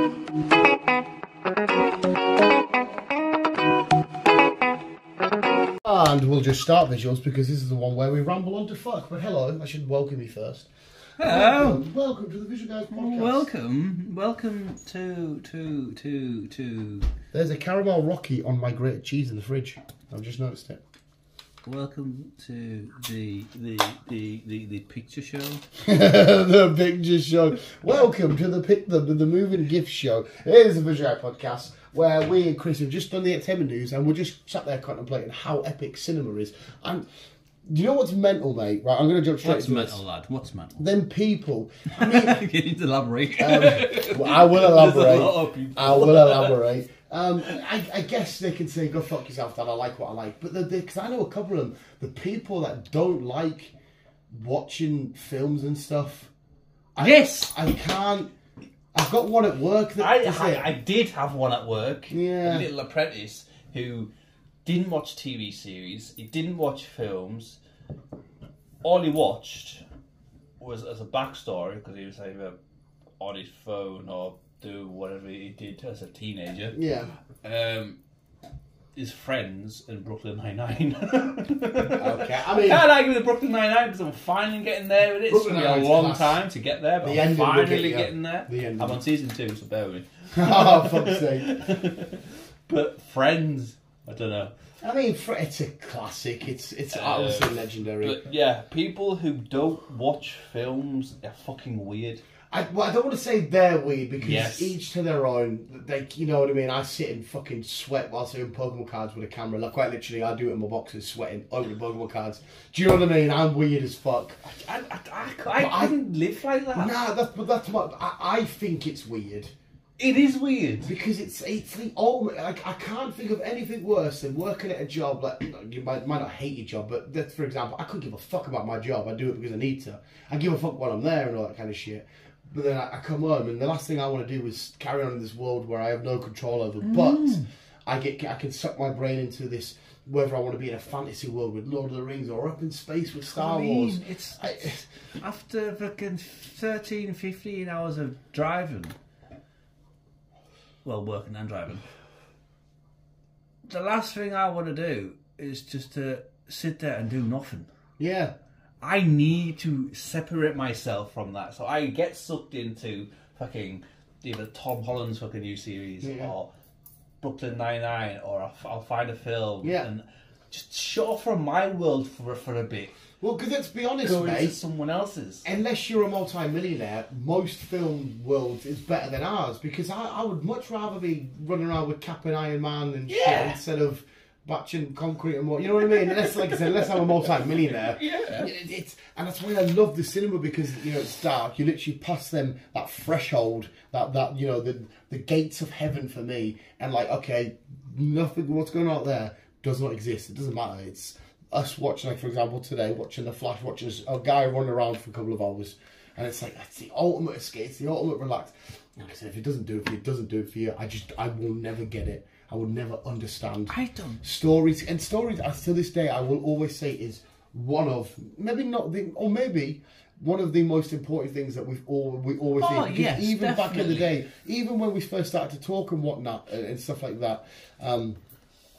And we'll just start visuals because this is the one where we ramble on to fuck. But hello, I should welcome you first. Hello. Welcome to the Visual Guyz podcast. Welcome to. There's a caramel Rocky on my grated cheese in the fridge. I've just noticed it. Welcome to the picture show. The picture show. Welcome to the moving gift show. It is a Visual Guyz podcast where we and Chris have just done the entertainment news and we're just sat there contemplating how epic cinema is. And do you know what's mental, mate? Right, I'm going to jump straight into What's mental, lad? What's mental? Them people. I mean, You need to elaborate. I will elaborate. There's a lot of people. I will elaborate. I guess they can say, go fuck yourself, Dad, I like what I like. But because I know a couple of them, the people that don't like watching films and stuff. Yes! I can't. I've got one at work that I did have one at work. Yeah. A little apprentice who didn't watch TV series. He didn't watch films. All he watched was as a backstory because he was either on his phone or do whatever he did as a teenager. Yeah. His friends in Brooklyn Nine-Nine. Okay. I mean, can't argue with Brooklyn Nine-Nine because I'm finally getting there with it. It's going to be a long time to get there, but I'm finally getting there. I'm on season 2, so bear with me. Oh, fuck's sake. But Friends, I don't know. I mean, it's a classic. It's obviously legendary. But yeah, people who don't watch films are fucking weird. I don't want to say they're weird because Yes. each to their own. They, you know what I mean? I sit and fucking sweat whilst doing Pokemon cards with a camera. Like, quite literally, I do it in my boxes, sweating over the Pokemon cards. Do you know what I mean? I'm weird as fuck. I couldn't live like that. Nah, that's what I think it's weird. It is weird. Because it's the ultimate. Like, I can't think of anything worse than working at a job. Like, you might not hate your job, but that's, for example, I couldn't give a fuck about my job. I do it because I need to. I give a fuck while I'm there and all that kind of shit. But then I come home and the last thing I want to do is carry on in this world where I have no control over. But I can suck my brain into this, whether I want to be in a fantasy world with Lord of the Rings or up in space with Star Wars. It's after fucking 13, 15 hours of driving. Well, working and driving. The last thing I want to do is just to sit there and do nothing. Yeah. I need to separate myself from that. So I get sucked into fucking either Tom Holland's fucking new series or Brooklyn Nine-Nine, or I'll find a film and just shut off from my world for a bit. Well, because let's be honest, Go mate. into someone else's. Unless you're a multi-millionaire, most film worlds is better than ours. Because I would much rather be running around with Cap and Iron Man and shit instead of batching concrete and more. You know what I mean? Unless, like I said, unless I'm a multi-millionaire. Yeah. And that's why I love the cinema, because, you know, it's dark. You literally pass them, that threshold, that you know, the gates of heaven for me. And like, okay, nothing, what's going on out there does not exist. It doesn't matter. It's us watching, like, for example, today, watching The Flash, watching a guy run around for a couple of hours. And it's like, it's the ultimate escape. It's the ultimate relax. Like I said, if it doesn't do it for you, it doesn't do it for you. I will never get it. I will never understand. I don't. Stories, to this day, I will always say is one of, maybe not the, or maybe one of the most important things that we always do. Because yes, even definitely. back in the day, even when we first started to talk and whatnot and stuff like that,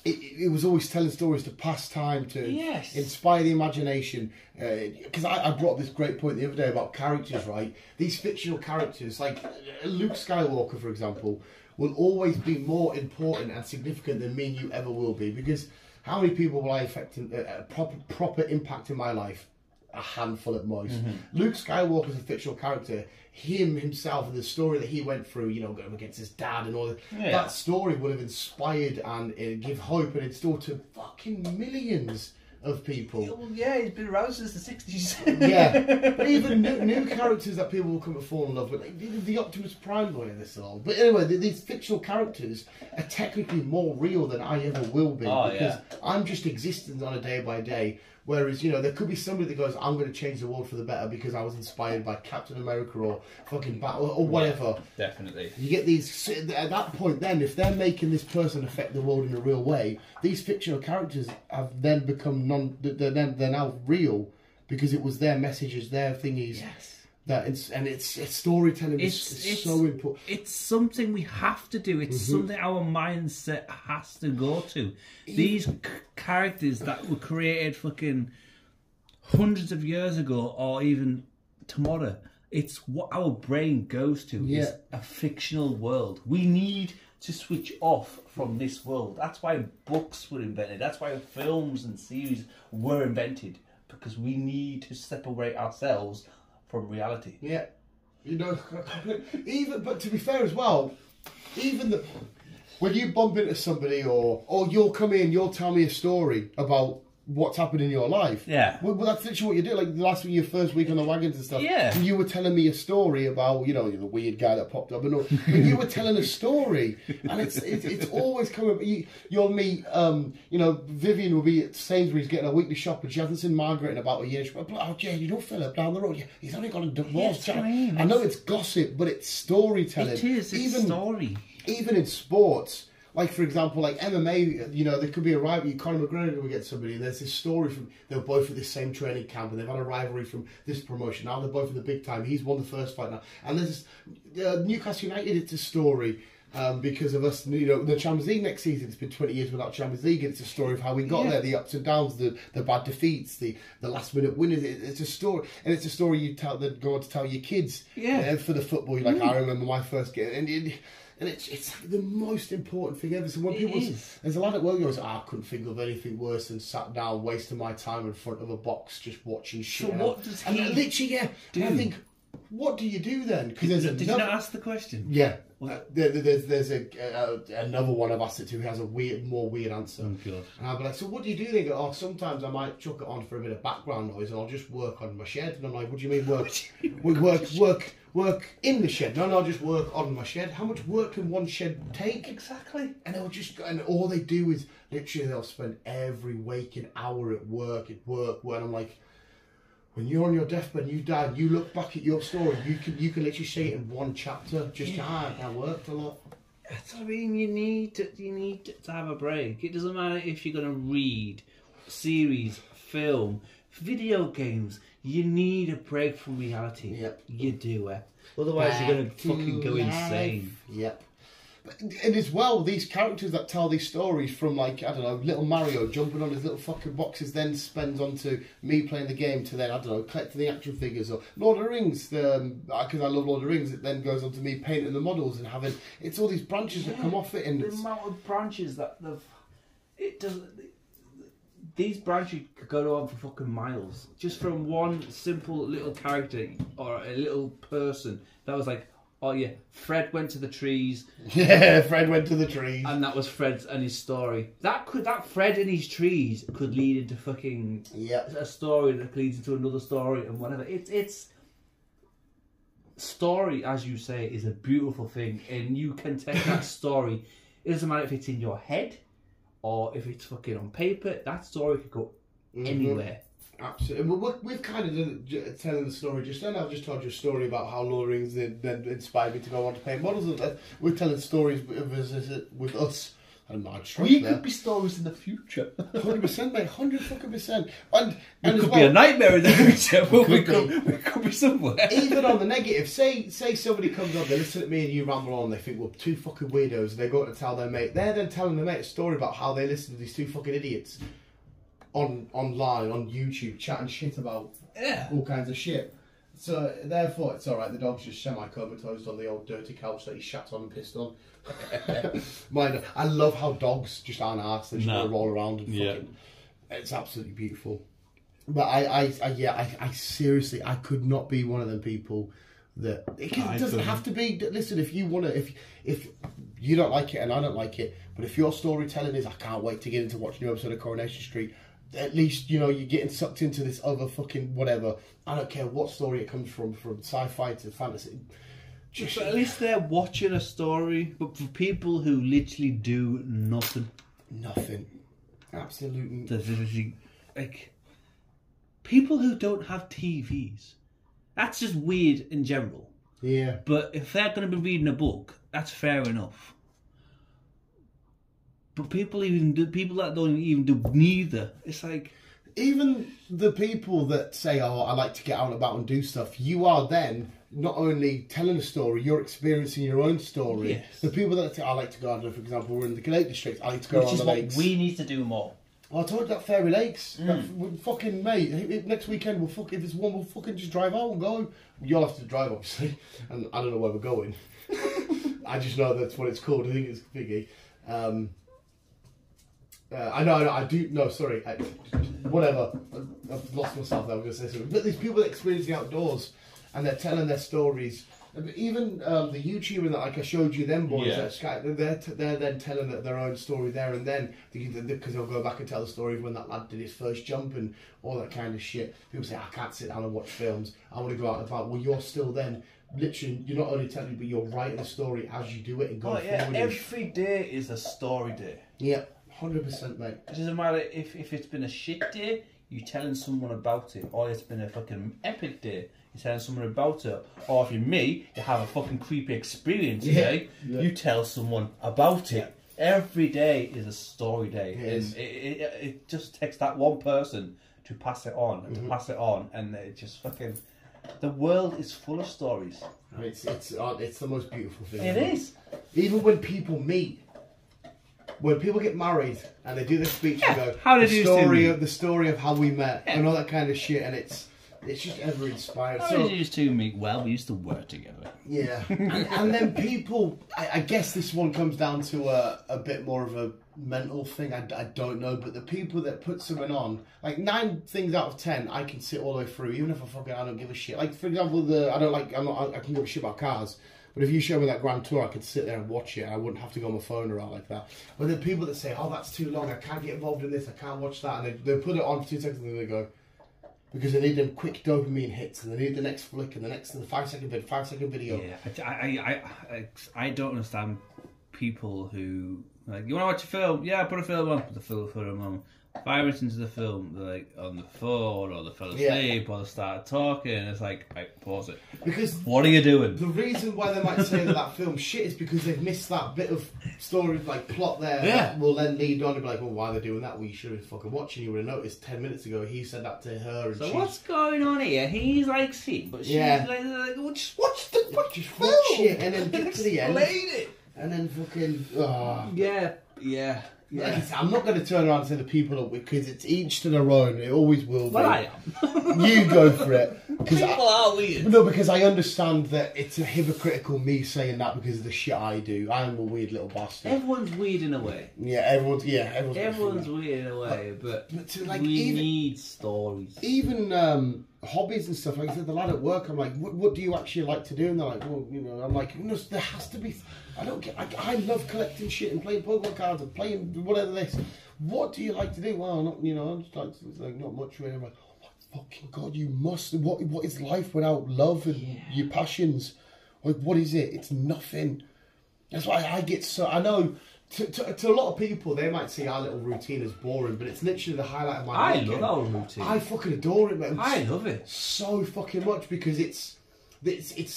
it was always telling stories to pass time, to inspire the imagination. Because I brought up this great point the other day about characters, right? These fictional characters, like Luke Skywalker, for example, will always be more important and significant than me and you ever will be. Because how many people will I affect a proper impact in my life? A handful at most. Luke Skywalker is a fictional character. Himself and the story that he went through, you know, going against his dad and all that. That story would have inspired and give hope and instilled to fucking millions of people. Well, yeah, he's been around since the 60s. But even new characters that people will come to fall in love with, like the Optimus Prime boy in this all. But anyway, these fictional characters are technically more real than I ever will be, because I'm just existing on a day by day. Whereas, you know, there could be somebody that goes, I'm going to change the world for the better because I was inspired by Captain America or fucking Battle or whatever. Yeah, definitely. You get these, at that point then, if they're making this person affect the world in a real way, these fictional characters have then become they're now real because it was their messages, their thingies. Yes. It's storytelling is so important. It's something we have to do. It's something our mindset has to go to. These characters that were created fucking hundreds of years ago, or even tomorrow. It's what our brain goes to. Yeah. Is a fictional world. We need to switch off from this world. That's why books were invented. That's why films and series were invented, because we need to separate ourselves from reality. Yeah, you know, but to be fair as well, even when you bump into somebody or you'll come in, you'll tell me a story about what's happened in your life. Yeah. Well, that's literally what you do. Like the last week, your first week on the wagons and stuff. Yeah. You were telling me a story about, you know, the weird guy that popped up, and you were telling a story, and it's always coming. You'll meet, you know, Vivian will be at Sainsbury's getting a weekly shop, and she hasn't seen Margaret in about a year. She'll be like, oh, Jay, you know Philip down the road? He's only got a divorce. Yeah, I know it's gossip, but it's storytelling. It is. It's story. Even in sports. Like, for example, like MMA, you know, there could be a rivalry. Conor McGregor will get somebody, and there's this story from, they were both at this same training camp, and they've had a rivalry from this promotion. Now they're both in the big time. He's won the first fight now. And there's this, Newcastle United, it's a story because of us, you know, the Champions League next season. It's been 20 years without Champions League. It's a story of how we got there, the ups and downs, the bad defeats, the last minute winners. It's a story, and it's a story you tell that go on to tell your kids for the football. Like, I remember my first game, and it's the most important thing ever. So when there's a lad at work who goes, I couldn't think of anything worse than sat down, wasting my time in front of a box, just watching shit. So what does he literally, do? And I think, what do you do then? Because did you not ask the question? Yeah. There's another one I've asked it to who has a more weird answer. Oh, God. And I'll be like, so what do you do? They go, oh, sometimes I might chuck it on for a bit of background noise and I'll just work on my shed. And I'm like, what do you mean work? Work in the shed? No, I'll just work on my shed. How much work can one shed take? Exactly. And and all they do is literally they'll spend every waking hour at work. And I'm like, when you're on your deathbed and you die, and you look back at your story, you can literally say it in one chapter. Just I worked a lot. That's what I mean. You need to have a break. It doesn't matter if you're gonna read, series, film, video games. You need a break from reality. Yep. You do it. Otherwise, you're gonna fucking go insane. Yep. And as well, these characters that tell these stories, from like, I don't know, little Mario jumping on his little fucking boxes, then spends onto me playing the game, to then, I don't know, collecting the action figures, or Lord of the Rings, because I love Lord of the Rings, it then goes on to me painting the models and having, it's all these branches that come off it. And the amount of branches these branches could go on for fucking miles, just from one simple little character or a little person that was like, oh yeah, Fred went to the trees. Yeah, Fred went to the trees. And that was Fred and his story. That Fred and his trees could lead into fucking a story that leads into another story and whatever. It's story, as you say, is a beautiful thing, and you can take that story. It doesn't matter if it's in your head or if it's fucking on paper. That story could go anywhere. Absolutely. Well, we've kind of done telling the story just then. I've just told you a story about how Lord of the Rings then inspired me to go on to paint models. And we're telling stories with us. And we could be stories in the future. 100%, mate. 100%. And it could be a nightmare in the future, but we could be somewhere. Even on the negative, say somebody comes up, they listen to me and you ramble on, they think, well, two fucking weirdos, they go to tell their mate. They're then telling their mate a story about how they listen to these two fucking idiots online, on YouTube, chatting shit about all kinds of shit. So therefore, it's all right. The dog's just semi-comatose on the old dirty couch that he shat on and pissed on. Mind, I love how dogs just aren't arsed. They just want to roll around and fucking. It's absolutely beautiful. But I seriously, I could not be one of them people that it doesn't have to be. Listen, if you want to, if you don't like it and I don't like it, but if your storytelling is, I can't wait to get into watching a new episode of Coronation Street. At least, you know, you're getting sucked into this other fucking whatever. I don't care what story it comes from sci-fi to fantasy. But at least they're watching a story. But for people who literally do nothing. Absolutely. Like, people who don't have TVs. That's just weird in general. Yeah. But if they're going to be reading a book, that's fair enough. But people that don't even do neither, it's like, even the people that say, "Oh, I like to get out and about and do stuff," you are then not only telling a story, you're experiencing your own story. Yes. The people that say, "I like to go, for example, we're in the Lake District. I like to go on the lakes." We need to do more. I told you that Fairy Lakes. Fucking mate, next weekend if it's one, we'll fucking just drive out and go. You'll have to drive, obviously, and I don't know where we're going. I just know that's what it's called. I think it's Biggie. I know, I do. No, sorry. Whatever. I've lost myself there. I was going to say something. But these people that experience the outdoors and they're telling their stories. Even the YouTuber that like I showed you, them boys, they're then telling their own story there and then because they'll go back and tell the story of when that lad did his first jump and all that kind of shit. People say, I can't sit down and watch films. I want to go out and about. Well, you're still then. Literally, you're not only telling, but you're writing the story as you do it and going forward. Every day is a story day. Yeah, 100%, mate. It doesn't matter if it's been a shit day, you're telling someone about it, or it's been a fucking epic day, you're telling someone about it, or if you're me, you have a fucking creepy experience today, you tell someone about it. Every day is a story day, and it just takes that one person to pass it on and to pass it on, and it just fucking. The world is full of stories. It's the most beautiful thing. It is. Even when people meet, when people get married and they do the speech and go, how did the story of how we met and all that kind of shit, and it's just ever inspired. How did you two meet? Well, we used to work together. Yeah, and then people, I guess this one comes down to a bit more of a mental thing. I don't know, but the people that put something on, like 9 things out of 10, I can sit all the way through, even if I don't give a shit. Like for example, I can give a shit about cars. But if you show me that Grand Tour, I could sit there and watch it. I wouldn't have to go on my phone around like that. But the people that say, "Oh, that's too long. I can't get involved in this. I can't watch that," and they put it on for 2 seconds and they go. Because they need them quick dopamine hits, and they need the next flick, and the 5-second vid, 5-second video. Yeah, I don't understand people who like, you want to watch a film? Yeah, put a film on. Put the film on. 5 minutes into the film, they're like on the phone, or they fell asleep, or they start talking. It's like, right, pause it. Because what are you doing? The reason why they might say that film's shit is because they've missed that bit of story, like plot there. That will then lead on to be like, well, why are they doing that? Well, you should have been fucking watching. You would have noticed 10 minutes ago he said that to her. And so what's going on here? He's like, see, but she's like, well, just watch the just watch it and then get to the end. It. And then fucking Yeah. Like I'm not going to turn around and say the people because it's each to their own. It always will be. Well, I am. You go for it. People are weird. No, because I understand that it's a hypocritical me saying that because of the shit I do. I'm a weird little bastard. Everyone's weird in a way. Yeah, everyone's weird in a way, but to, like, we need stories. Even hobbies and stuff. Like I said, the lad at work, I'm like, what do you actually like to do? And they're like, well, I'm like, there has to be. I don't get. I love collecting shit and playing Pokemon cards and playing whatever this. What do you like to do? Well, not I'm just like not much really. I'm like, oh my fucking god, you must. What is life without love and your passions? Like, what is it? It's nothing. That's why I get so. I know. To a lot of people, they might see our little routine as boring, but it's literally the highlight of my weekend. I love our routine. I fucking adore it, man. I love it so fucking much because it's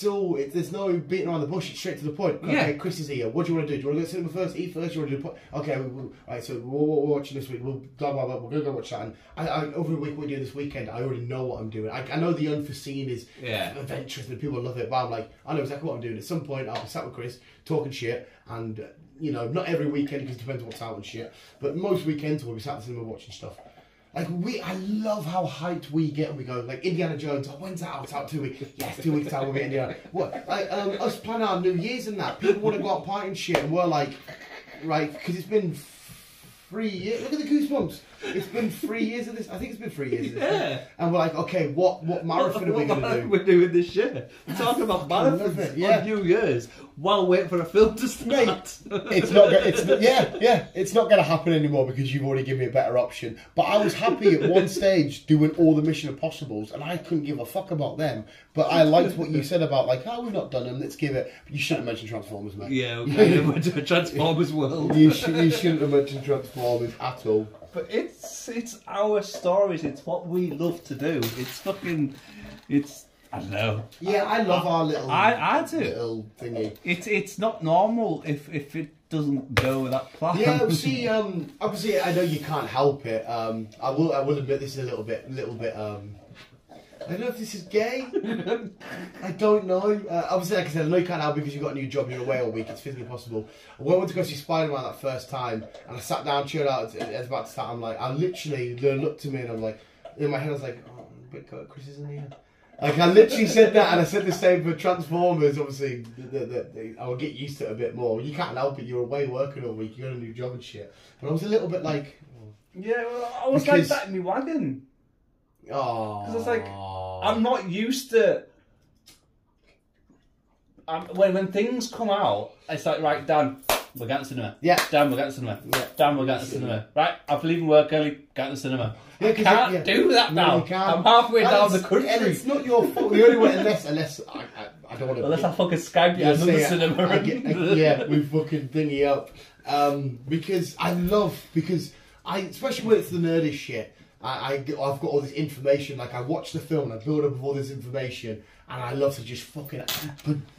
all. There's no beating around the bush. It's straight to the point. Okay, Chris is here. What do you want to do? Do you want to go to cinema first? Eat first? Do you want to do? Okay, right. So we're watching this week. We'll blah blah blah. We're gonna go watch that. And over the week we do this weekend, I already know what I'm doing. I know the unforeseen is adventurous and people love it. But I'm like, I know exactly what I'm doing. At some point, I'll be sat with Chris talking shit and. Not every weekend because it depends on what's out and shit. But most weekends we'll be sat in the cinema watching stuff. Like I love how hyped we get when we go. Like Indiana Jones. Oh, when's that out? It's out 2 weeks. Yes, 2 weeks out we'll get Indiana. What? Like us planning our New Year's and that. People want to go out partying and shit, and we're like, right? Because it's been 3 years. Look at the goosebumps. It's been 3 years of this. I think it's been 3 years of this. Yeah. And we're like, okay, what marathon are we going to do? We're doing this shit. We're talking about marathons on New Year's while waiting for a film to start. Mate, it's not going to happen anymore because you've already given me a better option. But I was happy at one stage doing all the Mission Impossibles, and I couldn't give a fuck about them. But I liked what you said about like, we've not done them. Let's give it. You shouldn't have mentioned Transformers, mate. Yeah, okay. Transformers world. You shouldn't have mentioned Transformers at all. But it's our stories. It's what we love to do. It's fucking. I don't know. Yeah, I love our little. I do. Little thingy. It's not normal if it doesn't go with that plan. Yeah, see, obviously, I know you can't help it. I will admit this is a little bit. I don't know if this is gay. I don't know. Obviously, like I said, I know you can't help because you've got a new job, you're away all week, it's physically impossible. When I went to go see Spider-Man that first time, and I sat down, chilled out, it was about to start, I'm like, I literally, they looked to me and I'm like, in my head I was like, oh, I'm a bit Chris isn't here. Like, I literally said that, and I said the same for Transformers, obviously, I will get used to it a bit more. You can't help it, you're away working all week, you got a new job and shit. But I was a little bit like... Yeah, well, I was like that in my wagon. Oh. Because it's like, I'm not used to... when things come out, it's like, right, Dan, we're going to cinema. Yeah. Dan, we're going to cinema. Yeah. Dan, we're going to cinema. Right, I'm leaving work early, going to cinema. Yeah, I can't do that now. You can't. I'm halfway down the country. And it's not your fault. The only way, unless I don't want to... Unless I fucking Skype you another cinema. Yeah, we fucking thingy up. Because especially when it's the nerdy shit, I've got all this information. Like, I watch the film and I build up with all this information, and I love to just fucking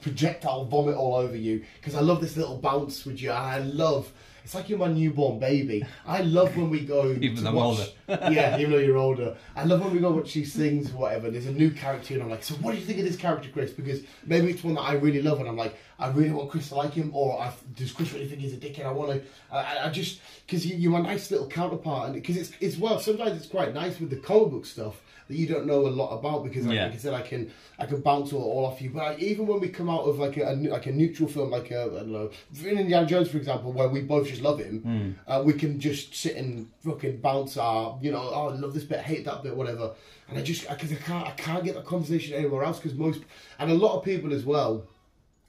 projectile vomit all over you because I love this little bounce with you, and I love... It's like you're my newborn baby. I love when we go even though I'm older. Yeah, even though you're older. I love when we go watch these things or whatever, and there's a new character, and I'm like, so what do you think of this character, Chris? Because maybe it's one that I really love, and I'm like, I really want Chris to like him, or does Chris really think he's a dickhead? I want to... I just... Because you're my nice little counterpart, and because it's well, sometimes it's quite nice with the comic book stuff that you don't know a lot about, because like I said, I can bounce all off you. But even when we come out of like a neutral film, like I don't know, in Indiana Jones, for example, where we both just love him, we can just sit and fucking bounce our, you know, oh, I love this bit, hate that bit, whatever. And because I can't get that conversation anywhere else, because and a lot of people as well.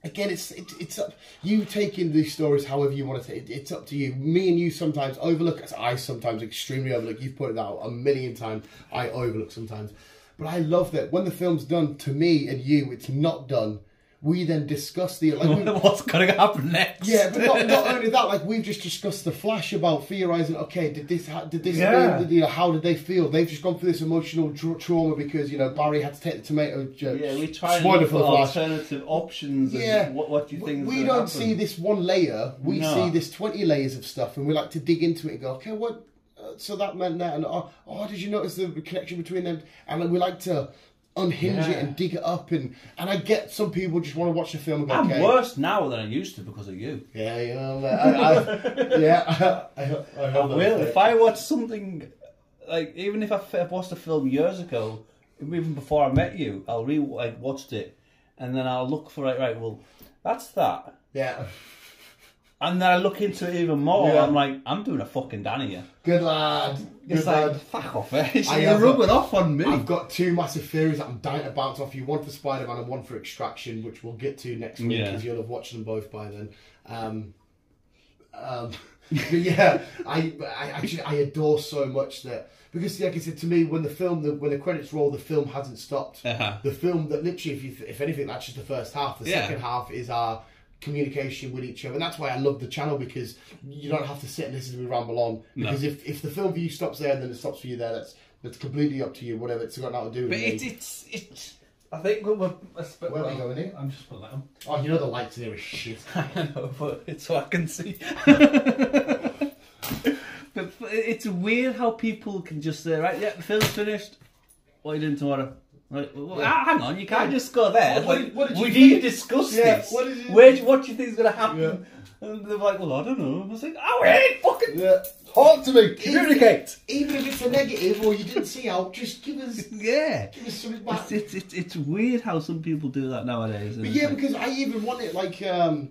Again, it's up you taking these stories however you want to take it. It's up to you. Me and you sometimes overlook, as I sometimes extremely overlook. You've pointed that out a million times. I overlook sometimes, but I love that when the film's done, to me and you, it's not done. We then discuss what's going to happen next. Yeah, but not only that. Like, we've just discussed the Flash about theorising. Okay, did this? How did they feel? They've just gone through this emotional trauma because Barry had to take the tomato. We try and look for alternative options. And what do you think? We don't see this one layer. We see this 20 layers of stuff, and we like to dig into it and go, okay, what? So that meant that, and did you notice the connection between them? And we like to unhinge it and dig it up, and I get some people just want to watch the film and go, I'm worse now than I used to because of you. Yeah, I will. If I watch something, like, even if I watched a film years ago, even before I met you, I'll watched it, and then I'll look for it, right, well, that's that. Yeah. And then I look into it even more. Yeah. I'm like, I'm doing a fucking Danny here. Good lad. It's like, fuck off, eh? You're rubbing off on me. I've got two massive theories that I'm dying to bounce off you. One for Spider-Man and one for Extraction, which we'll get to next week because you'll have watched them both by then. But yeah, I adore so much that, because like I said, to me, when the credits roll, the film hasn't stopped. The film that literally, if anything, that's just the first half. The second half is our communication with each other, and that's why I love the channel, because you don't have to sit and listen to me ramble on, because if the film for you stops there, then it stops for you there. That's completely up to you, whatever it's got nothing to do with me. It's I think we're where are we going here? I'm just putting that on. Oh, the lights in there are shit. I know, but it's so I can see. But it's weird how people can just say, right, the film's finished, what are you doing tomorrow? Right, hang on, you can't just go there. What did you need to discuss this. What did you what do you think is going to happen? Yeah. And they're like, well, I don't know. I was like, wait, fucking talk to me, communicate. Even if it's a negative or you didn't see out, just give us something back. It's weird how some people do that nowadays. But because I even want it, like for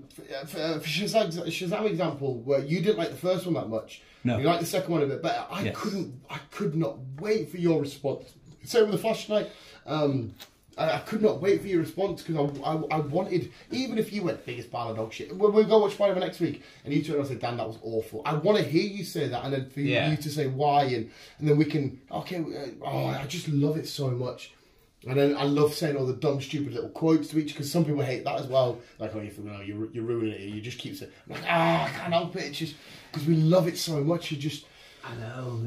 Shazam example, where you didn't like the first one that much. No. You liked the second one a bit better. I could not wait for your response. Same with the Flash tonight. I could not wait for your response, because I wanted, even if you went biggest pile of dog shit, when we go watch Spider-Man next week and you turn around and say, Dan, that was awful, I want to hear you say that, and then for you to say why, and then we can, I just love it so much. And then I love saying all the dumb, stupid little quotes to each, because some people hate that as well. Like, you're ruining it. You just keep saying, I'm like, I can't help it. It's just because we love it so much. I know.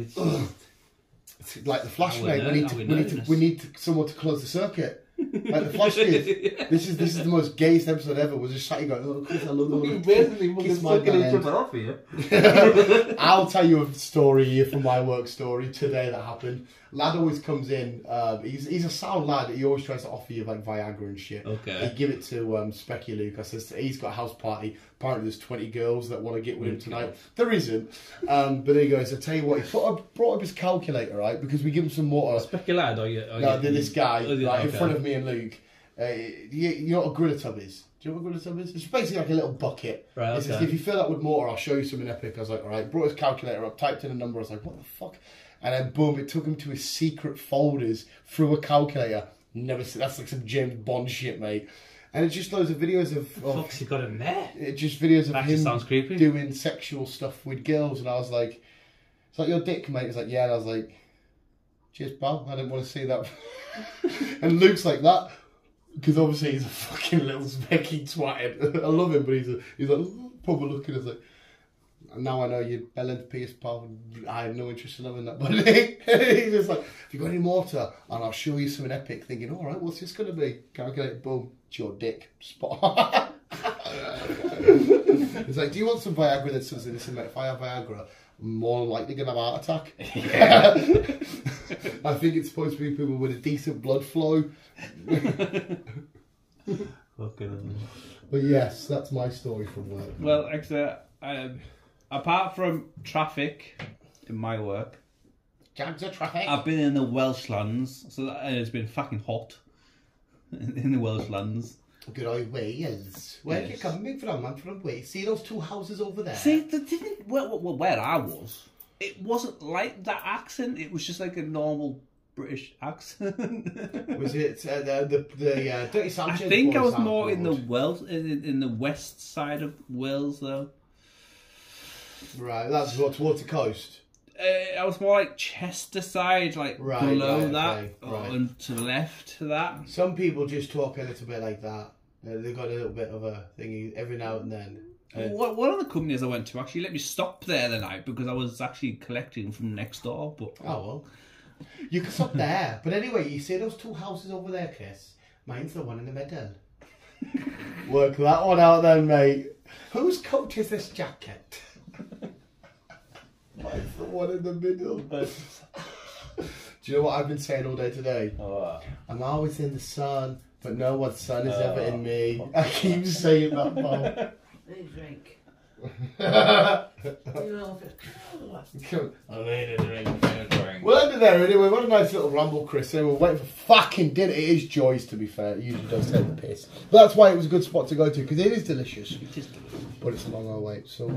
It's like the Flash, mate. We need someone to close the circuit. Like the Flash kids. This is the most gayest episode ever. Was just sat here going, "Oh, Chris, I love you." Basically, fucking sucking each other off here. I'll tell you a story here from my work story today that happened. Lad always comes in. He's a sound lad. He always tries to offer you like Viagra and shit. Okay. He give it to Specky Luke. I says he's got a house party. Apparently there's 20 girls that want to get with him tonight. There isn't. But there he goes. I tell you what, he brought up his calculator, right? Because we give him some water. Specky lad, This guy right, in front of me and Luke. You know what a gorilla tub is? Do you know what a gorilla tub is? It's basically like a little bucket. Right, It says, if you fill that with water, I'll show you something epic. I was like, all right. Brought his calculator up, typed in a number. I was like, what the fuck? And then boom, it took him to his secret folders through a calculator. Never seen. That's like some James Bond shit, mate. And it's just loads of videos of fuck's he got in there? It's just videos of him sounds creepy. doing sexual stuff with girls. And I was like, it's like your dick, mate. He's like, yeah. And I was like, cheers, pal. I didn't want to see that. And Luke's like that. Because obviously he's a fucking little specky twat. I love him, but he's like, probably looking at us like, now I know you're belling Pierce, pal. I have no interest in having that, buddy. He's just like, have you got any mortar? And I'll show you something epic. Thinking, all right, what's this going to be? Calculate, boom, it's your dick. Spot. It's like, do you want some Viagra? That says, listen, mate, if I have Viagra, I'm more likely going to have a heart attack. Yeah. I think it's supposed to be people with a decent blood flow. But yes, that's my story from work. Well, actually, apart from traffic in my work, Jags of traffic. I've been in the Welsh lands, so it's been fucking hot in the Welsh lands. Good old Wales. Where are you coming from? I'm from Wales. See those two houses over there? See, where I was, it wasn't like that accent. It was just like a normal British accent. Was it the Dirty Sanchez? I think I was more in the Wales, in the west side of Wales, though. Right, that's what towards the coast. I was more like Chester side, like below that, and to the left to that. Some people just talk a little bit like that. They've got a little bit of a thingy every now and then. One of the companies I went to actually let me stop there the night because I was actually collecting from next door. But oh well, you can stop there. But anyway, you see those two houses over there, Chris? Mine's the one in the middle. Work that one out then, mate. Whose coat is this jacket? Mine's the one in the middle. Do you know what I've been saying all day today? I'm always in the sun, but no one's sun is ever in me. I keep saying that, Paul. Drink. I made a drink. We'll end it there anyway. What a nice little ramble, Chris. We're waiting for fucking dinner. It is Joy's, to be fair. It usually does take the piss. But that's why it was a good spot to go to, because it is delicious. It is delicious. But it's a long old wait. So,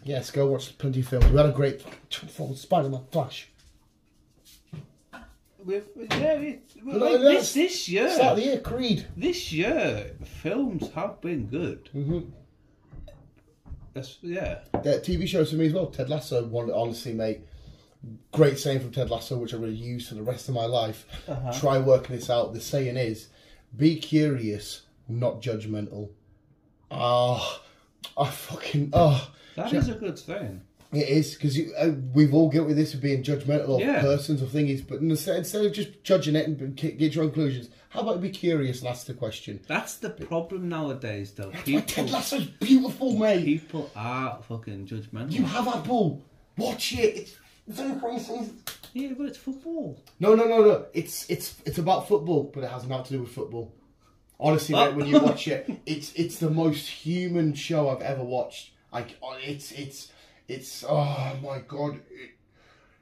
yes, go watch plenty of films. We had a great Spider-Man Flash. This year. Start of the year, Creed. This year, films have been good. Mm-hmm. Yeah. TV shows for me as well. Ted Lasso, one, honestly, mate. Great saying from Ted Lasso, which I'm going to use for the rest of my life. Try working this out. The saying is, be curious, not judgmental. That is a good saying. It is, because we've all guilty of this, of being judgmental of persons or things, but instead of just judging it and get your own conclusions, how about you be curious and ask the question? That's the problem nowadays, though. That's why Ted Lasso's beautiful, mate. People are fucking judgmental. You have Apple. Watch it. It's only 3 seasons. Yeah, but it's football. No. It's about football, but it has nothing to do with football. Honestly, mate, when you watch it, it's the most human show I've ever watched. It's oh my god,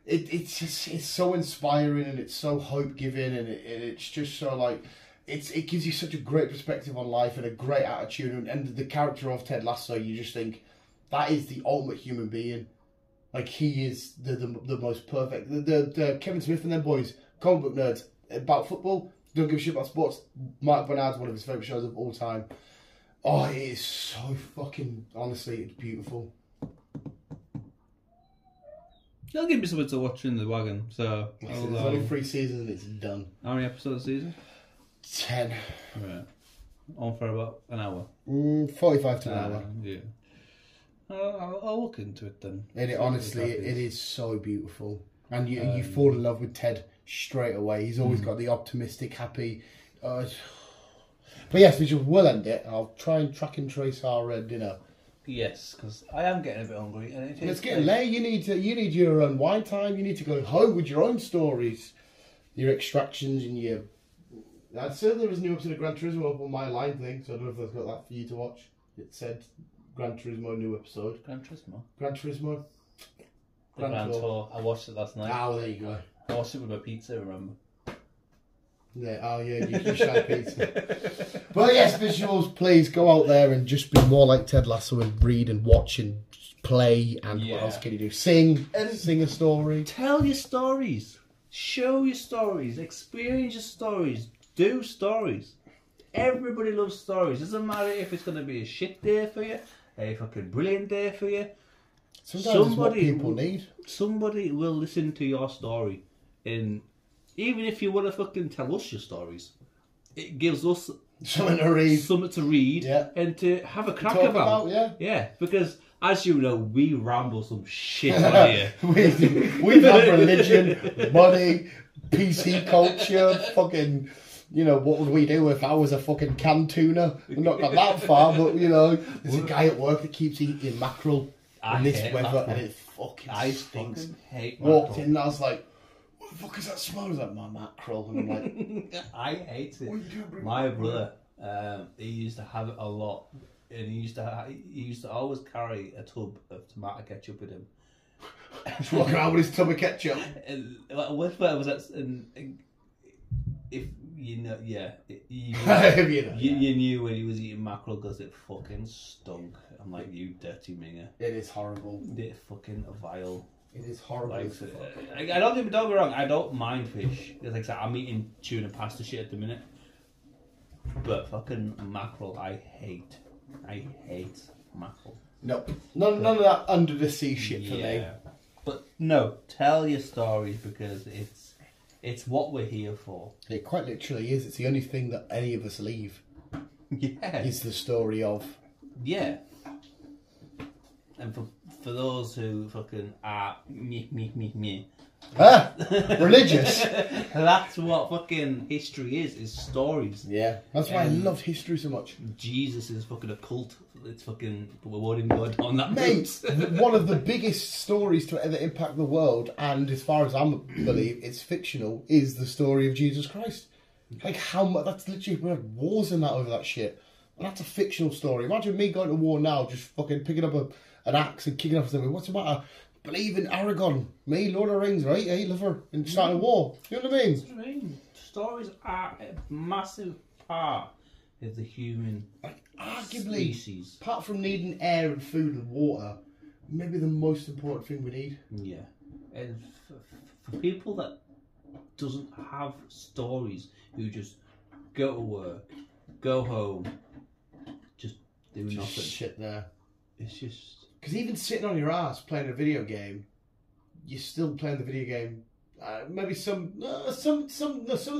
it's so inspiring and it's so hope giving and it's just so like it gives you such a great perspective on life and a great attitude and the character of Ted Lasso, you just think that is the ultimate human being. Like he is the most perfect. The Kevin Smith and them boys, comic book nerds about football, don't give a shit about sports. Mark Bernard's one of his favourite shows of all time. Oh, it is so fucking, honestly, it's beautiful. They'll give me something to watch in the wagon. So there's only 3 seasons and it's done. How many episodes a season? 10. Right. On for about an hour. 45 to an hour. Yeah. I'll look into it then. And honestly, it is so beautiful. And you fall in love with Ted straight away. He's always got the optimistic, happy. But yes, we will end it. I'll try and track and trace our dinner. Yes, because I am getting a bit hungry, and it's getting late. You need your unwind time. You need to go home with your own stories, your extractions, and your. I'd say there was a new episode of Gran Turismo up on my line thing, so I don't know if they've got that for you to watch. It said Gran Turismo new episode. Gran Turismo. Gran Turismo. The Grand Tour. I watched it last night. Oh, there you go. I watched it with my pizza. Remember? Yeah. Oh, yeah. You shy pizza. But yes, visuals. Please go out there and just be more like Ted Lasso and read and watch and play. And what else can you do? Sing a story. Tell your stories. Show your stories. Experience your stories. Do stories. Everybody loves stories. Doesn't matter if it's going to be a shit day for you, a fucking brilliant day for you. Sometimes it's what people need. Somebody will listen to your story, and even if you want to fucking tell us your stories, it gives us something to read, and to have a crack about. Yeah, because as you know, we ramble some shit on here. We've had religion, money, PC culture, fucking. You know, what would we do if I was a fucking canned tuna? We've not got that far, but you know, there's a guy at work that keeps eating mackerel in this weather, and it fucking stinks. Fucking hate mackerel. Walked in and I was like, what the fuck is that smell? I was like, my mackerel. And I'm like, I hate it. My brother, he used to have it a lot, and he used to always carry a tub of tomato ketchup with him. Just walking around with his tub of ketchup. And what was that? And if you know, you knew when he was eating mackerel because it fucking stunk. I'm like, you dirty minger. It is horrible. It's fucking vile. It is horrible. Like, I don't get me wrong. I don't mind fish. Like I said, I'm eating tuna pasta shit at the minute. But fucking mackerel, I hate mackerel. Nope. None of that under the sea shit for me. But no, tell your stories because it's what we're here for. It quite literally is. It's the only thing that any of us leave. Yeah. Is the story of. Yeah. And for those who fucking are me. Religious. That's what fucking history is stories. Yeah. That's why I loved history so much. Jesus is fucking a cult. It's fucking, we won't even go down that mate. One of the biggest stories to ever impact the world, and as far as I believe it's fictional, is the story of Jesus Christ. Like how much, that's literally, we had wars and that over that shit. And that's a fictional story. Imagine me going to war now, just fucking picking up an axe and kicking off something. What's the matter? Believe in Aragon. Me, Lord of the Rings, right? Hey, liver, and starting a war. You know what I mean? That's what I mean. Stories are a massive part of the human arguably, species. Apart from needing air and food and water, maybe the most important thing we need. Yeah. And for people that doesn't have stories, who just go to work, go home, just do nothing. Shit there. It's just... Because even sitting on your ass playing a video game, you're still playing the video game. Maybe some of them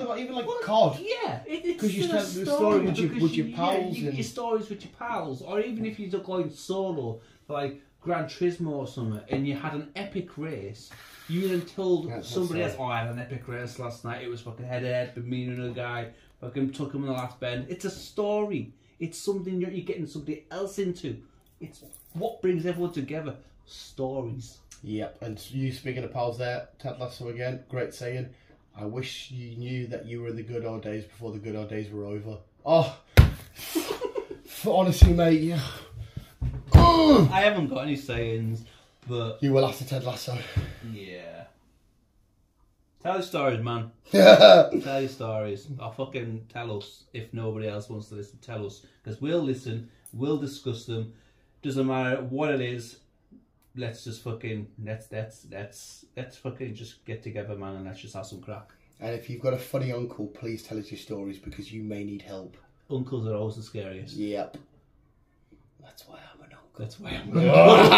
are even like COD. Yeah, because you tell the story with your pals. You get your stories with your pals, or even if you're going solo, like Gran Turismo or something, and you had an epic race, you then told somebody else, "Oh, I had an epic race last night. It was fucking head to head with me and another guy. Fucking took him in the last bend." It's a story. It's something you're getting somebody else into. It's what brings everyone together. Stories. Yep, and you speaking of pals there, Ted Lasso again, great saying. I wish you knew that you were in the good old days before the good old days were over. Oh, honestly, mate, yeah. I haven't got any sayings, but... You will after Ted Lasso. Yeah. Tell your stories, man. Tell your stories. Or fucking tell us if nobody else wants to listen. Tell us. Because we'll listen, we'll discuss them. Doesn't matter what it is. Let's just fucking let's fucking just get together, man, and let's just have some crack. And if you've got a funny uncle, please tell us your stories because you may need help. Uncles are always the scariest. Yep. That's why I'm an uncle. That's why I'm an uncle.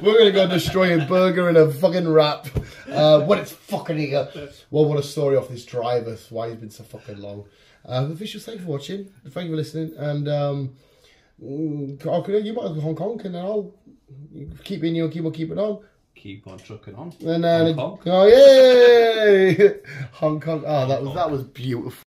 We're gonna go destroy a burger and a fucking wrap. When it's fucking here. Well, what a story off this driver. That's why he's been so fucking long. The visuals, thank you for watching. Thank you for listening. And you might go to Hong Kong and then I'll keep in you and keep on keeping on. keep on trucking on. And then, Hong Kong. oh yay, Hong Kong. Oh, that was beautiful.